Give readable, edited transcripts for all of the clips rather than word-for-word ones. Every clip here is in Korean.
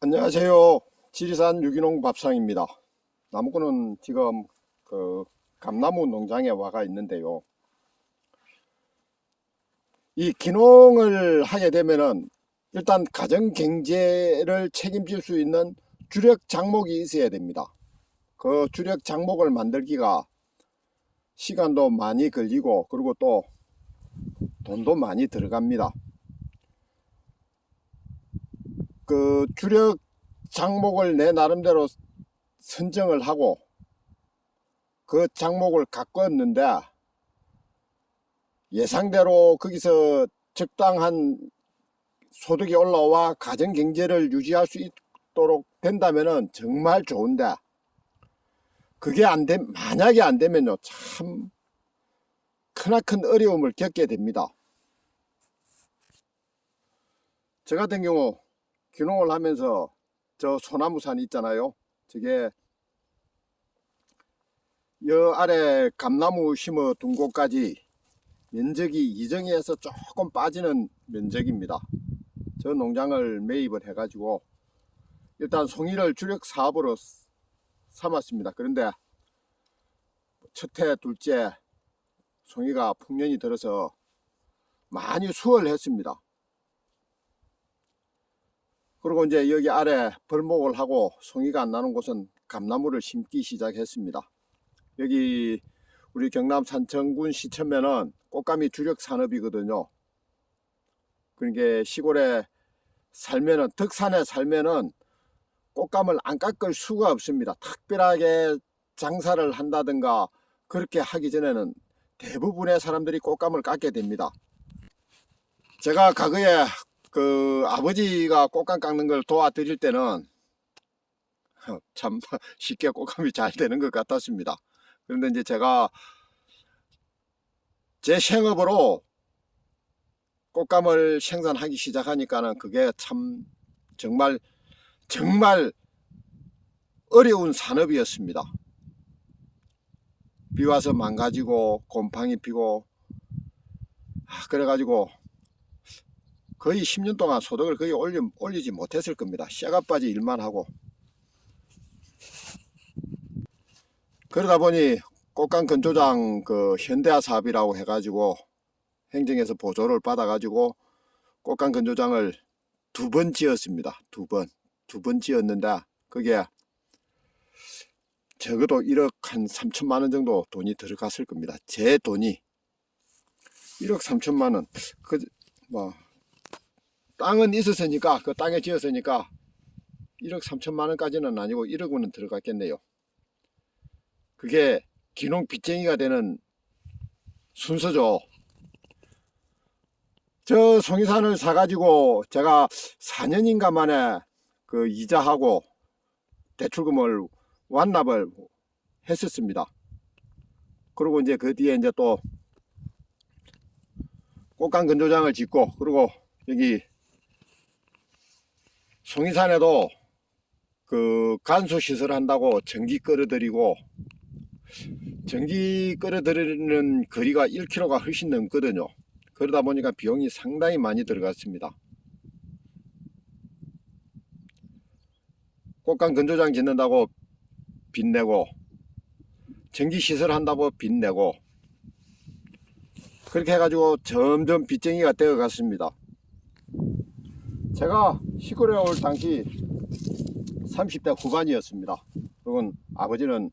안녕하세요. 지리산 유기농 밥상입니다. 나무꾼은 지금 감나무 농장에 와가 있는데요. 이 기농을 하게 되면은 일단 가정 경제를 책임질 수 있는 주력 작목이 있어야 됩니다. 그 주력 작목을 만들기가 시간도 많이 걸리고 그리고 또 돈도 많이 들어갑니다. 그 주력 작목을 내 나름대로 선정을 하고 그 작목을 가꿨는데 예상대로 거기서 적당한 소득이 올라와 가정 경제를 유지할 수 있도록 된다면은 정말 좋은데, 그게 만약에 안 되면요 참 크나큰 어려움을 겪게 됩니다. 저 같은 경우 귀농을 하면서 저 소나무산 있잖아요. 저게 여 아래 감나무 심어 둔 곳까지 면적이 이정에서 조금 빠지는 면적입니다. 저 농장을 매입을 해 가지고 일단 송이를 주력 사업으로 삼았습니다. 그런데 첫해 둘째 송이가 풍년이 들어서 많이 수월했습니다. 그리고 이제 여기 아래 벌목을 하고 송이가 안 나는 곳은 감나무를 심기 시작했습니다. 여기 우리 경남 산청군 시천면은 꽃감이 주력 산업이거든요. 그러니까 시골에 살면은, 덕산에 살면은 꽃감을 안 깎을 수가 없습니다. 특별하게 장사를 한다든가 그렇게 하기 전에는 대부분의 사람들이 꽃감을 깎게 됩니다. 제가 과거에 그 아버지가 꽃감 깎는 걸 도와드릴 때는 참 쉽게 꽃감이 잘 되는 것 같았습니다. 그런데 이제 제가 제 생업으로 꽃감을 생산하기 시작하니까는 그게 참 정말 어려운 산업이었습니다. 비 와서 망가지고 곰팡이 피고 그래가지고 거의 10년 동안 소득을 거의 올리지 못했을 겁니다. 쇠가빠지 일만 하고. 그러다 보니 꽃감 건조장 그 현대화 사업이라고 해가지고 행정에서 보조를 받아가지고 꽃감 건조장을 두 번 지었습니다. 두 번 지었는데 그게 적어도 1억 한 3천만 원 정도 돈이 들어갔을 겁니다. 제 돈이 1억 3천만 원. 땅은 있었으니까, 그 땅에 지었으니까 1억 3천만 원까지는 아니고 1억 원은 들어갔겠네요. 그게 기농 빚쟁이가 되는 순서죠. 저 송이산을 사가지고 제가 4년인가 만에 그 이자하고 대출금을 완납을 했었습니다. 그리고 이제 그 뒤에 이제 또 꽃감 건조장을 짓고, 그리고 여기 송이산에도 그 간수 시설 한다고 전기 끌어들이고, 전기 끌어들이는 거리가 1km가 훨씬 넘거든요. 그러다 보니까 비용이 상당히 많이 들어갔습니다. 꽃감 건조장 짓는다고 빚내고, 전기 시설 한다고 빚내고, 그렇게 해가지고 점점 빚쟁이가 되어 갔습니다. 제가 시골에 올 당시 30대 후반이었습니다. 그건 아버지는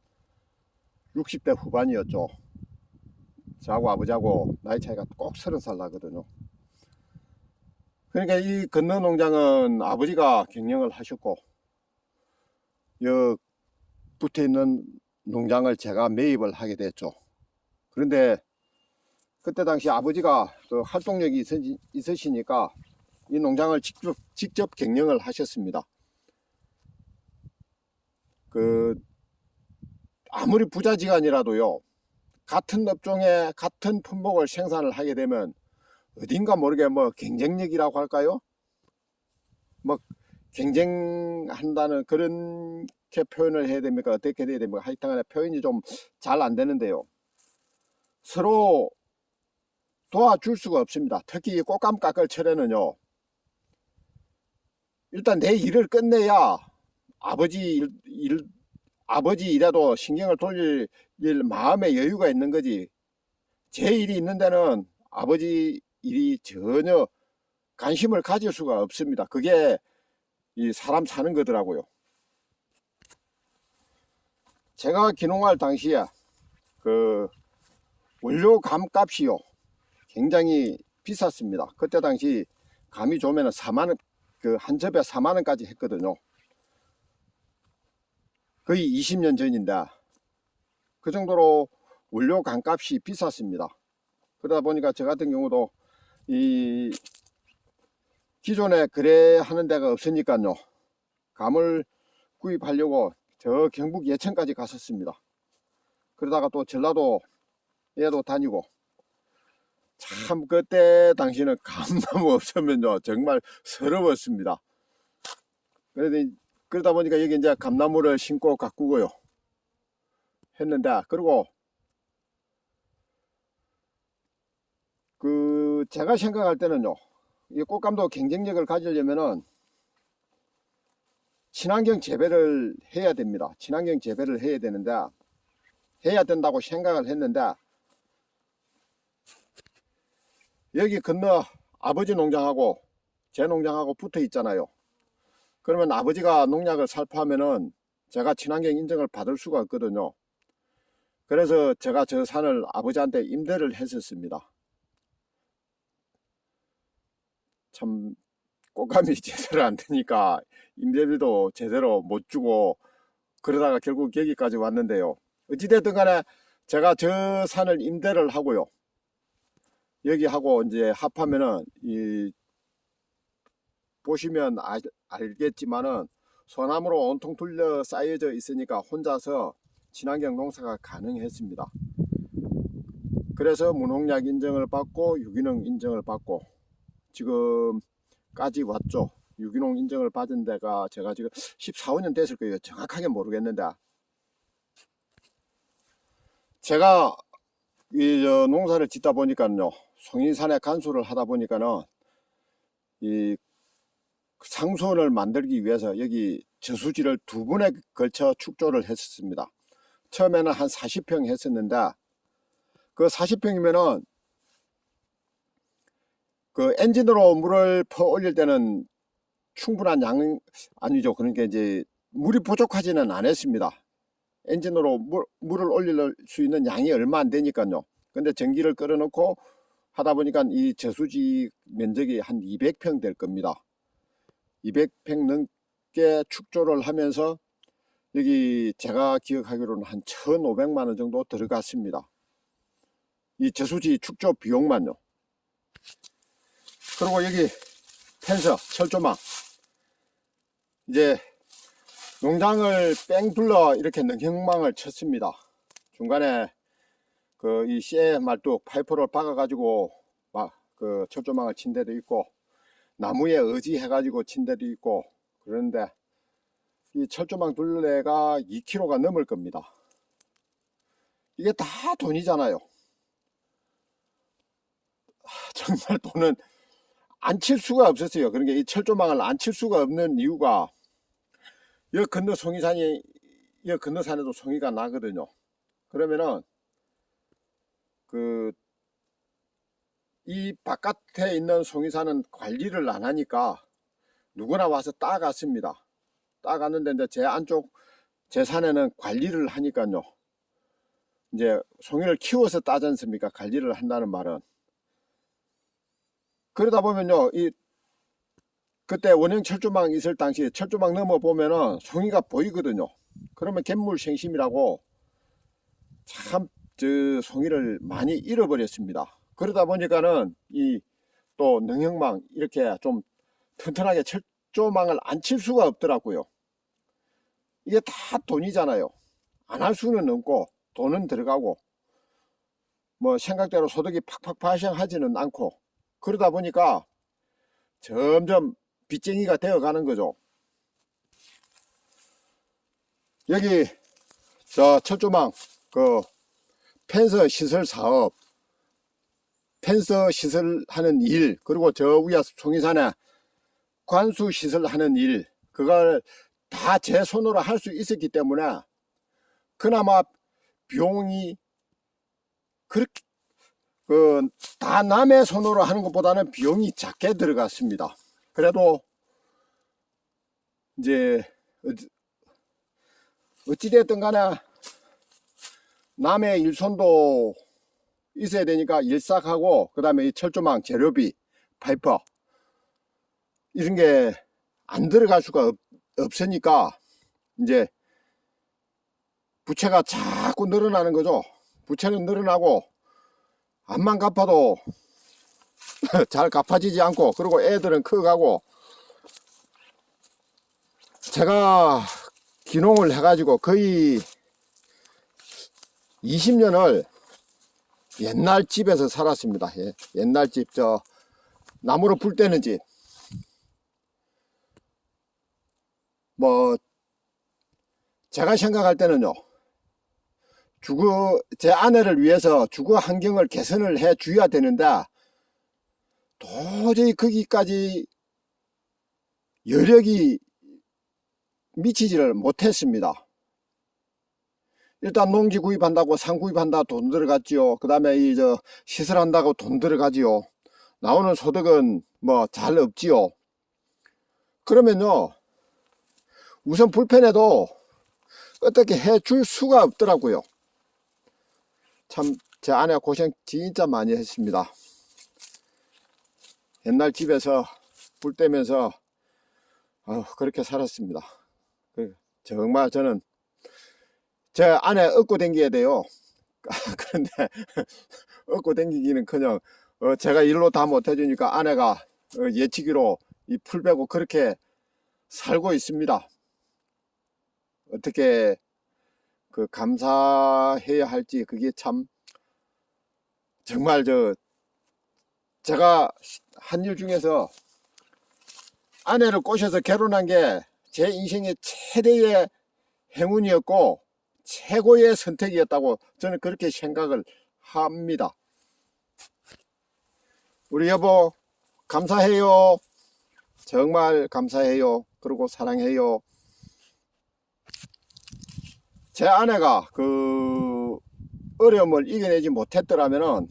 60대 후반이었죠. 저하고 아버지하고 나이 차이가 꼭 30살 나거든요. 그러니까 이 건너농장은 아버지가 경영을 하셨고, 여 붙어 있는 농장을 제가 매입을 하게 됐죠. 그런데 그때 당시 아버지가 그 활동력이 있으시니까 이 농장을 직접 경영을 하셨습니다. 그 아무리 부자지간이라도요, 같은 업종에 같은 품목을 생산을 하게 되면 어딘가 모르게 뭐 경쟁력이라고 할까요? 뭐 경쟁한다는 그렇게 표현을 해야 됩니까? 어떻게 해야 됩니까? 하여튼간에 표현이 좀 잘 안 되는데요. 서로 도와줄 수가 없습니다. 특히 꽃감 깎을 철에는요, 일단 내 일을 끝내야 아버지 일에도 신경을 돌릴 마음의 여유가 있는 거지. 제 일이 있는 데는 아버지 일이 전혀 관심을 가질 수가 없습니다. 그게 이 사람 사는 거더라고요. 제가 귀농할 당시에 그 원료 감값이요 굉장히 비쌌습니다. 그때 당시 감이 좋으면 4만원, 그 한 접에 4만원까지 했거든요. 거의 20년 전인데 그 정도로 원료 감값이 비쌌습니다. 그러다 보니까 저 같은 경우도 이 기존에 거래하는 데가 없으니까요, 감을 구입하려고 저 경북 예천까지 갔었습니다. 그러다가 또 전라도에도 다니고, 참 그때 당시는 감나무 없으면요 정말 서러웠습니다. 그러다 보니까 여기 이제 감나무를 심고 가꾸고요 했는데, 그리고 그 제가 생각할 때는요, 이 꽃감도 경쟁력을 가지려면은 친환경 재배를 해야 됩니다. 친환경 재배를 해야 되는데, 해야 된다고 생각을 했는데, 여기 건너 아버지 농장하고 제 농장하고 붙어 있잖아요. 그러면 아버지가 농약을 살포하면은 제가 친환경 인증을 받을 수가 없거든요. 그래서 제가 저 산을 아버지한테 임대를 했었습니다. 참 꽃감이 제대로 안 되니까 임대비도 제대로 못 주고 그러다가 결국 여기까지 왔는데요. 어찌됐든 간에 제가 저 산을 임대를 하고요, 여기하고 이제 합하면은 이 보시면 알겠지만은 소나무로 온통 둘러 쌓여져 있으니까 혼자서 친환경 농사가 가능했습니다. 그래서 무농약 인증을 받고 유기농 인증을 받고 지금까지 왔죠. 유기농 인증을 받은 데가 제가 지금 14, 15년 됐을 거예요. 정확하게 모르겠는데, 제가 이 농사를 짓다 보니까요, 송인산에 간수를 하다 보니까는 이 상수원을 만들기 위해서 여기 저수지를 두 번에 걸쳐 축조를 했었습니다. 처음에는 한 40평 했었는데, 그 40평이면은 그 엔진으로 물을 퍼 올릴 때는 충분한 양 아니죠. 그러니까 이제 물이 부족하지는 않았습니다. 엔진으로 물을 올릴 수 있는 양이 얼마 안 되니까요. 근데 전기를 끌어 놓고 하다 보니까 이 저수지 면적이 한 200평 될 겁니다. 200평 넘게 축조를 하면서 여기 제가 기억하기로는 한 1,500만 원 정도 들어갔습니다. 이 저수지 축조 비용만요. 그리고 여기 펜스, 철조망, 이제 농장을 뺑 둘러 이렇게 능형망을 쳤습니다. 중간에 그 이 쇠 말뚝 파이프를 박아 가지고 막 그 철조망을 친 데도 있고, 나무에 의지해 가지고 친 데도 있고, 그런데 이 철조망 둘레가 2kg가 넘을 겁니다. 이게 다 돈이잖아요. 정말 돈은 안 칠 수가 없었어요. 그러니까 이 철조망을 안 칠 수가 없는 이유가, 여 건너 송이산이, 여 건너산에도 송이가 나거든요. 그러면은 그 이 바깥에 있는 송이산은 관리를 안 하니까 누구나 와서 따갔습니다. 따갔는데 이제 제 안쪽 제 산에는 관리를 하니까요, 이제 송이를 키워서 따지 않습니까? 관리를 한다는 말은. 그러다 보면요, 이 그때 원형 철조망 있을 당시 철조망 넘어 보면은 송이가 보이거든요. 그러면 갯물생심이라고 참 저 송이를 많이 잃어버렸습니다. 그러다 보니까는 이 또 능형망 이렇게 좀 튼튼하게 철조망을 안 칠 수가 없더라고요. 이게 다 돈이잖아요. 안 할 수는 없고 돈은 들어가고 뭐 생각대로 소득이 팍팍 발생하지는 않고, 그러다 보니까 점점 빚쟁이가 되어 가는 거죠. 여기 저 철조망 그 펜스 시설 사업, 펜스 시설하는 일, 그리고 저 위에 송이산에 관수 시설 하는 일, 그걸 다 제 손으로 할 수 있었기 때문에 그나마 비용이 그렇게 다 남의 손으로 하는 것보다는 비용이 작게 들어갔습니다. 그래도 이제 어찌됐든 간에 남의 일손도 있어야 되니까 일삭하고, 그 다음에 이 철조망 재료비, 파이퍼 이런 게 안 들어갈 수가 없으니까 이제 부채가 자꾸 늘어나는 거죠. 부채는 늘어나고 암만 갚아도 잘 갚아지지 않고, 그리고 애들은 커가고. 제가 기농을 해가지고 거의 20년을 옛날 집에서 살았습니다. 예, 옛날 집, 저 나무로 불 때는 집. 뭐 제가 생각할 때는요, 제 아내를 위해서 주거 환경을 개선을 해 줘야 되는데 도저히 거기까지 여력이 미치지를 못했습니다. 일단 농지 구입한다고, 산 구입한다고 돈 들어갔지요. 그 다음에 시설한다고 돈 들어가지요. 나오는 소득은 뭐 잘 없지요. 그러면요, 우선 불편해도 어떻게 해줄 수가 없더라고요. 참 제 아내가 고생 진짜 많이 했습니다. 옛날 집에서 불 떼면서 그렇게 살았습니다. 정말 저는 제 아내 업고 댕겨야 돼요. 그런데 업고 댕기기는커녕 제가 일로 다 못해주니까 아내가 예치기로 이 풀 베고 그렇게 살고 있습니다. 어떻게 감사해야 할지, 그게 참 정말 제가 한 일 중에서 아내를 꼬셔서 결혼한 게 제 인생의 최대의 행운이었고 최고의 선택이었다고 저는 그렇게 생각을 합니다. 우리 여보 감사해요. 정말 감사해요. 그리고 사랑해요. 제 아내가 어려움을 이겨내지 못했더라면은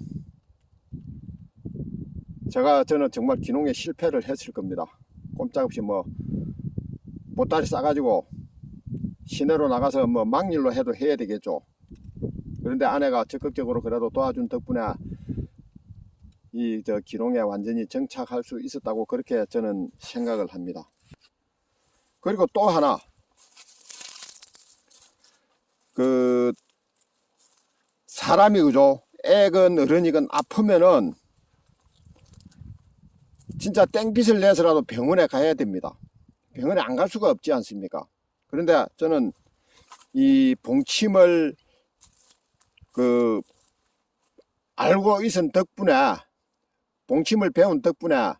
저는 정말 기농에 실패를 했을 겁니다. 꼼짝없이 보따리 싸가지고 시내로 나가서 막일로 해도 해야 되겠죠. 그런데 아내가 적극적으로 그래도 도와준 덕분에 기농에 완전히 정착할 수 있었다고 그렇게 저는 생각을 합니다. 그리고 또 하나, 사람이 그죠, 애건 어른이건 아프면은 진짜 땡빚을 내서라도 병원에 가야 됩니다. 병원에 안 갈 수가 없지 않습니까? 그런데 저는 이 봉침을 알고 있은 덕분에, 봉침을 배운 덕분에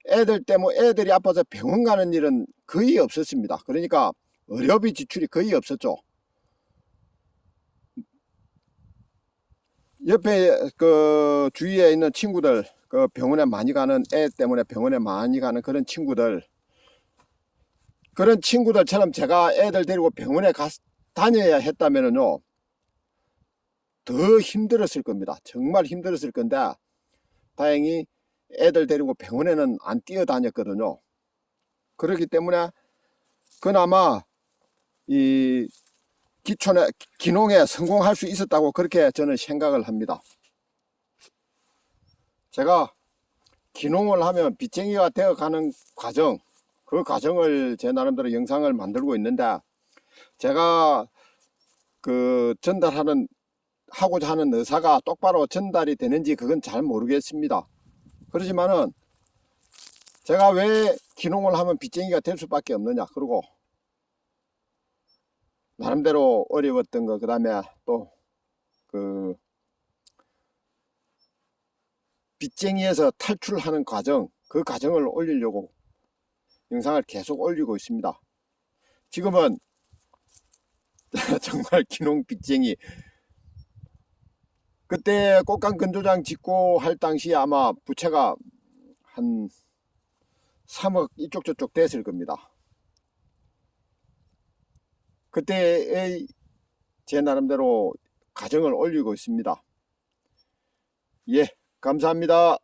애들이 아파서 병원 가는 일은 거의 없었습니다. 그러니까 의료비 지출이 거의 없었죠. 옆에 주위에 있는 친구들, 병원에 많이 가는, 애 때문에 병원에 많이 가는 그런 친구들처럼 제가 애들 데리고 병원에 다녀야 했다면요 더 힘들었을 겁니다. 정말 힘들었을 건데 다행히 애들 데리고 병원에는 안 뛰어다녔거든요. 그렇기 때문에 그나마 이 기농에 성공할 수 있었다고 그렇게 저는 생각을 합니다. 제가 기농을 하면 빚쟁이가 되어가는 과정, 그 과정을 제 나름대로 영상을 만들고 있는데, 제가 하고자 하는 의사가 똑바로 전달이 되는지 그건 잘 모르겠습니다. 그렇지만은 제가 왜 기농을 하면 빚쟁이가 될 수밖에 없느냐, 그리고 나름대로 어려웠던 거, 그 다음에 또 빚쟁이에서 탈출하는 과정, 그 과정을 올리려고 영상을 계속 올리고 있습니다. 지금은 정말 기농 빚쟁이, 그때 꽃감 건조장 짓고 할 당시에 아마 부채가 한 3억 이쪽 저쪽 됐을 겁니다. 그때의 제 나름대로 가정을 올리고 있습니다. 예, 감사합니다.